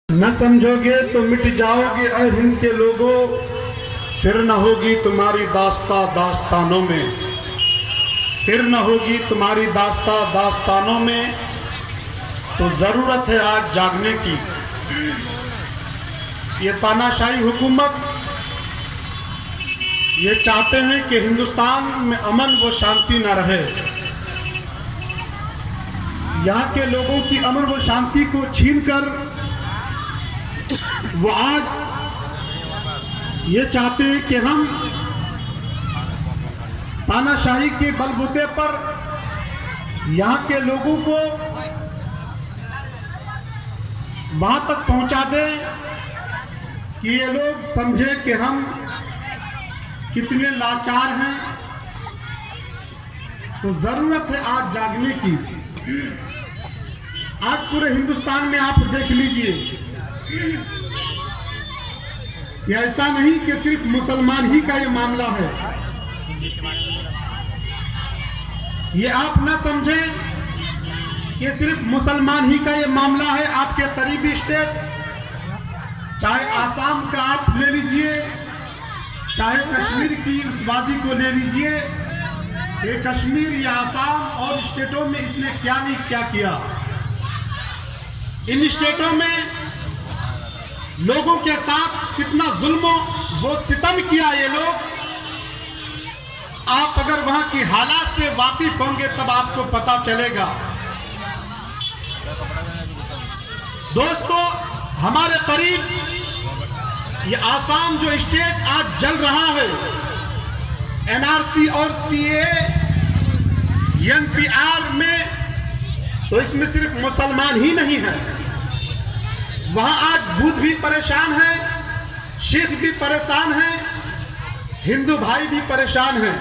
न समझोगे तो मिट जाओगे ऐ हिंद के लोगों, फिर न होगी तुम्हारी दास्तानों में, फिर न होगी तुम्हारी दास्तानों में। तो ज़रूरत है आज जागने की। ये तानाशाही हुकूमत ये चाहते हैं कि हिंदुस्तान में अमन व शांति न रहे। यहाँ के लोगों की अमन व शांति को छीनकर वो आज ये चाहते हैं कि हम तानाशाही के बलबूते पर यहाँ के लोगों को वहां तक पहुंचा दें कि ये लोग समझे कि हम कितने लाचार हैं। तो जरूरत है आज जागने की। आज पूरे हिंदुस्तान में आप देख लीजिए, ये ऐसा नहीं कि सिर्फ मुसलमान ही का ये मामला है। ये आप न समझें कि सिर्फ मुसलमान ही का ये मामला है। आपके करीबी स्टेट, चाहे आसाम का आप ले लीजिए, चाहे कश्मीर की उस वादी को ले लीजिए। ये कश्मीर या आसाम और स्टेटों में इसने क्या नहीं क्या किया। इन स्टेटों में लोगों के साथ कितना जुल्म वो सितम किया ये लोग। आप अगर वहां की हालात से वाकिफ होंगे तब आपको पता चलेगा। दोस्तों, हमारे करीब ये आसाम जो स्टेट आज जल रहा है, एनआरसी और सीएए एनपीआर में, तो इसमें सिर्फ मुसलमान ही नहीं है। वहां आज बुद्ध भी परेशान है, सिख भी परेशान है, हिंदू भाई भी परेशान हैं।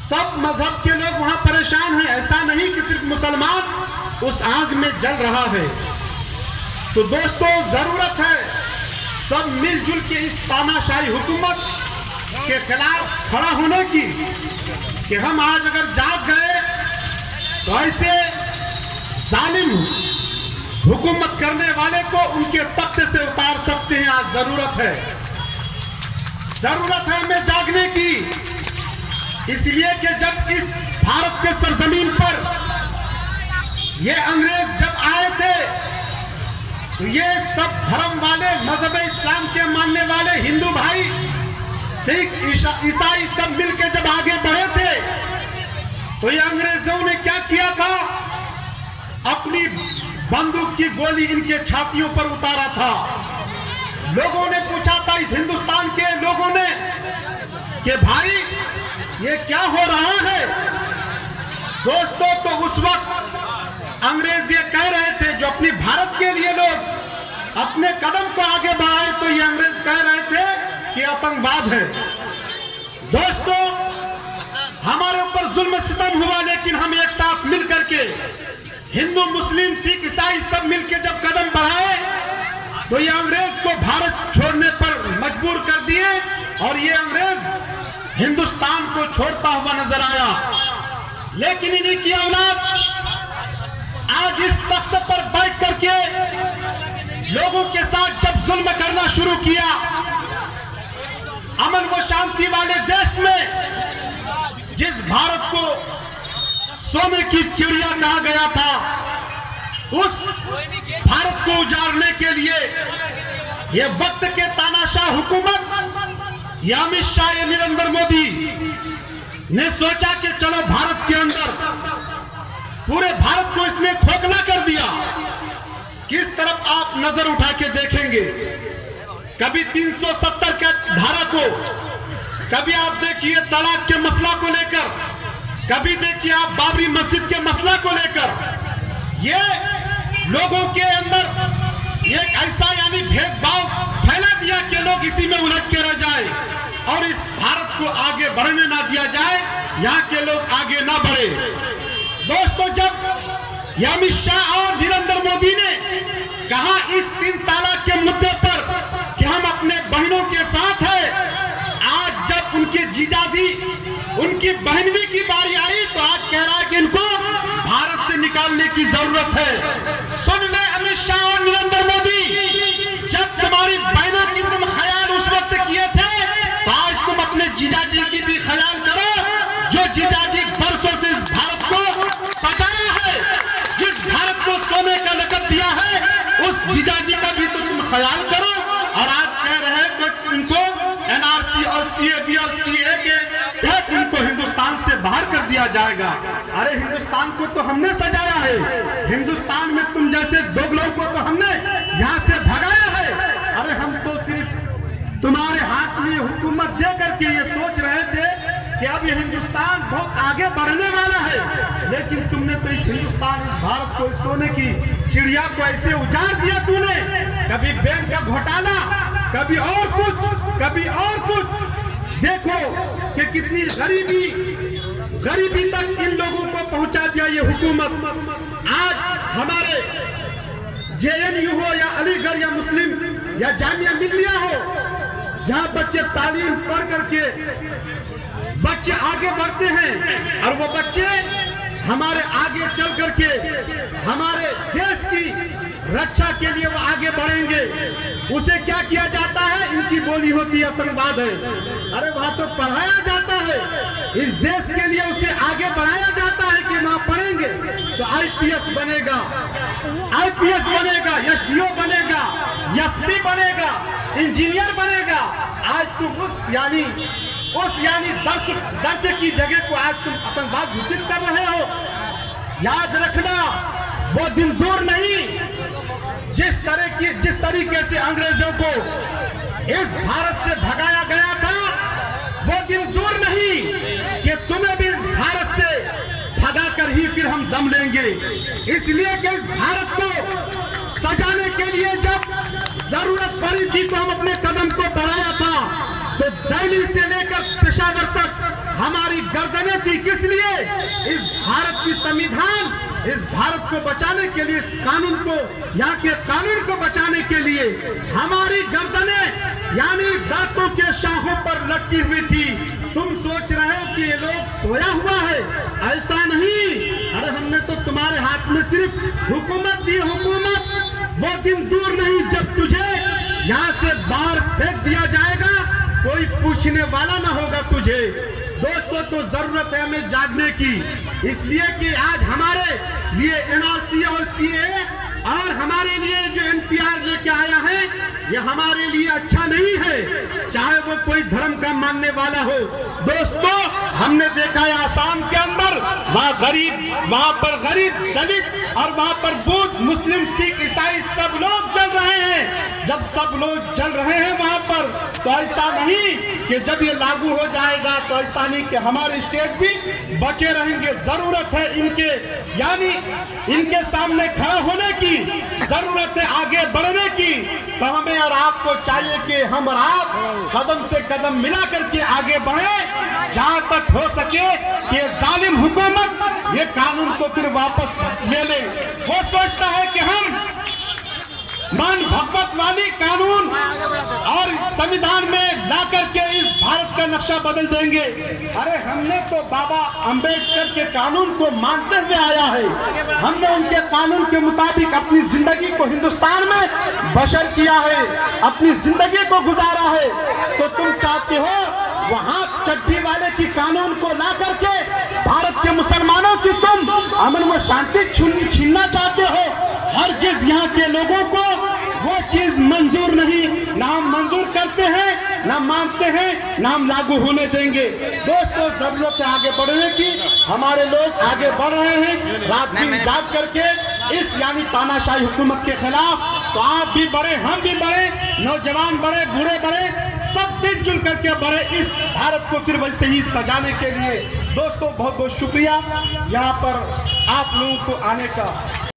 सब मजहब के लोग वहां परेशान हैं। ऐसा नहीं कि सिर्फ मुसलमान उस आग में जल रहा है। तो दोस्तों, जरूरत है सब मिलजुल के इस तानाशाही हुकूमत के खिलाफ खड़ा होने की। कि हम आज अगर जाग गए तो ऐसे जालिम हुकूमत करने वाले को उनके तख्ते से उतार सकते हैं। आज जरूरत है हमें जागने की। इसलिए कि जब इस भारत के सरजमीन पर ये अंग्रेज जब आए थे तो ये सब धर्म वाले, मजहब इस्लाम के मानने वाले हिंदू भाई, सिख, ईसाई सब मिलकर जब आगे बढ़े थे तो ये अंग्रेजों ने क्या किया था? अपनी बंदूक की गोली इनके छातियों पर उतारा था। लोगों ने पूछा था, इस हिंदुस्तान के लोगों ने, कि भाई ये क्या हो रहा है? दोस्तों, तो उस वक्त अंग्रेज ये कह रहे थे, जो अपनी भारत के लिए लोग अपने कदम को आगे बढ़ाए, तो ये अंग्रेज कह रहे थे कि आतंकवाद है। दोस्तों, हमारे ऊपर जुल्म सितम हुआ, लेकिन हम एक साथ मिलकर के, हिंदू, मुस्लिम, सिख, ईसाई सब मिलकर जब कदम बढ़ाए तो ये अंग्रेज को भारत छोड़ने पर मजबूर कर दिए और ये अंग्रेज हिंदुस्तान को छोड़ता हुआ नजर आया। लेकिन इन्हीं की औलाद आज इस तख्त पर बैठ करके लोगों के साथ जब जुल्म करना शुरू किया, अमन व शांति वाले देश में, जिस भारत को सोने की चिड़िया कहा गया था, उस भारत को उजाड़ने के लिए ये वक्त के तानाशाह हुकूमत, ये अमित शाह, ये नरेंद्र मोदी ने सोचा कि चलो भारत के अंदर पूरे भारत को इसने खोखला कर दिया। किस तरफ आप नजर उठा के देखेंगे, कभी 370 के धारा को, कभी आप देखिए तलाक के मसला को लेकर, कभी देखिए आप बाबरी मस्जिद के मसला को लेकर, ये लोगों के अंदर एक ऐसा यानी भेदभाव फैला दिया कि लोग इसी में उलझ के रह जाए और इस भारत को आगे बढ़ने ना दिया जाए, यहाँ के लोग आगे ना बढ़े। दोस्तों, जब अमित शाह और नरेंद्र मोदी ने कहा इस 3 तलाक के मुद्दे पर कि हम अपने बहनों के साथ हैं, आज जब उनके जीजाजी, उनकी बहनवी की बारी आई तो आज कह रहा है कि इनको भारत से निकालने की जरूरत है। सुन ले अमित शाह और नरेंद्र मोदी। ख्याल करो। और आज कह रहे हैं कि इनको एनआरसी और सीएबी और सीए के तहत इनको हिंदुस्तान से बाहर कर दिया जाएगा। अरे हिंदुस्तान को तो हमने सजाया है, हिंदुस्तान में तुम जैसे दोगलों को तो हमने यहाँ से भगाया है। अरे हम तो सिर्फ तुम्हारे हाथ में हुकूमत दे करके ये सोच रहे थे कि अब ये हिंदुस्तान बहुत आगे बढ़ने वाला है, लेकिन तुमने तो इस हिंदुस्तान, इस भारत को, इस सोने की चिड़िया को ऐसे उजाड़ दिया तूने। कभी बैंक का घोटाला, कभी और कुछ। देखो कि कितनी गरीबी तक इन लोगों को पहुंचा दिया ये हुकूमत। आज हमारे जेएनयू हो या अलीगढ़ या मुस्लिम या जामिया मिल्लिया हो, जहां बच्चे तालीम पढ़ करके बच्चे आगे बढ़ते हैं, और वो बच्चे हमारे आगे चल करके हमारे देश की रक्षा के लिए वो आगे बढ़ेंगे। उसे क्या किया जाता है? इनकी बोली होती है आतंकवाद है। अरे वहां तो पढ़ाया जाता है, इस देश के लिए उसे आगे बढ़ाया जाता है कि वहां पढ़ेंगे तो आईपीएस बनेगा, एसडीओ बनेगा, एसपी बनेगा, इंजीनियर बनेगा। आज तुम उस यानी दर्श की जगह को आज तुम आतंकवाद घोषित कर रहे हो। याद रखना, वो दिन दूर नहीं जिस तरीके से अंग्रेजों को इस भारत से भगाया गया था, वो दिन दूर नहीं कि तुम्हें भी इस भारत से भगा कर ही फिर हम दम लेंगे। इसलिए कि इस भारत को सजाने के लिए जब जरूरत पड़ी थी तो हम अपने कदम को बढ़ाया था, तो दिल्ली से लेकर पेशावर तक हमारी गर्दनें थी। किस लिए? इस भारत की संविधान, इस भारत को बचाने के लिए, इस कानून को, यहाँ के कानून को बचाने के लिए हमारी गर्दनें यानी दांतों के शाखों पर लटकी हुई थी। तुम सोच रहे हो कि ये लोग सोया हुआ है, ऐसा नहीं। अरे हमने तो तुम्हारे हाथ में सिर्फ हुकूमत दी, हुकूमत। वो दिन दूर नहीं जब तुझे यहाँ से बाहर फेंक दिया जाएगा, कोई पूछने वाला ना होगा तुझे। दोस्तों, तो जरूरत है हमें जागने की, इसलिए कि आज हमारे लिए एनआरसी और सीए और हमारे लिए जो एनपीआर लेके आया है, ये हमारे लिए अच्छा नहीं है, चाहे वो कोई धर्म का मानने वाला हो। दोस्तों, हमने देखा है आसाम के अंदर वहां पर गरीब, दलित और वहां पर बौद्ध, मुस्लिम, सिख, ईसाई सब लोग चल रहे हैं। जब सब लोग चल रहे हैं वहां पर, तो ऐसा नहीं कि जब ये लागू हो जाएगा तो ऐसा नहीं कि हमारे स्टेट भी बचे रहेंगे। जरूरत है इनके सामने खड़ा होने की, जरूरत है आगे बढ़ने की। तो हमें और आपको चाहिए कि हम और आप कदम से कदम मिला करके आगे बढ़े, जहां तक हो सके कि जालिम हुकूमत ये कानून को फिर वापस ले ले। वो सोचता है कि हम मान भगवत वाली कानून और संविधान में ला करके इस भारत का नक्शा बदल देंगे। अरे हमने तो बाबा अंबेडकर के कानून को मानते हुए आया है, हमने उनके कानून के मुताबिक अपनी जिंदगी को हिंदुस्तान में बशर किया है, अपनी जिंदगी को गुजारा है। तो तुम चाहते हो वहां चड्डी वाले की कानून को ला करके भारत के मुसलमानों की तुम अमन व शांति छीनना चाहते हो। हरगिज़ यहाँ के लोगों को वो चीज मंजूर नहीं, ना हम मंजूर करते हैं, ना मानते हैं, ना हम लागू होने देंगे। दोस्तों, जरूरत है आगे बढ़ने की, हमारे लोग आगे बढ़ रहे हैं रात दिन जाग करके इस तानाशाही हुकूमत के खिलाफ। तो आप भी बढ़े, हम भी बढ़े, नौजवान बढ़े, बूढ़े बढ़े, सब मिलजुल करके बढ़े इस भारत को फिर वैसे ही सजाने के लिए। दोस्तों, बहुत बहुत शुक्रिया यहाँ पर आप लोगों को आने का।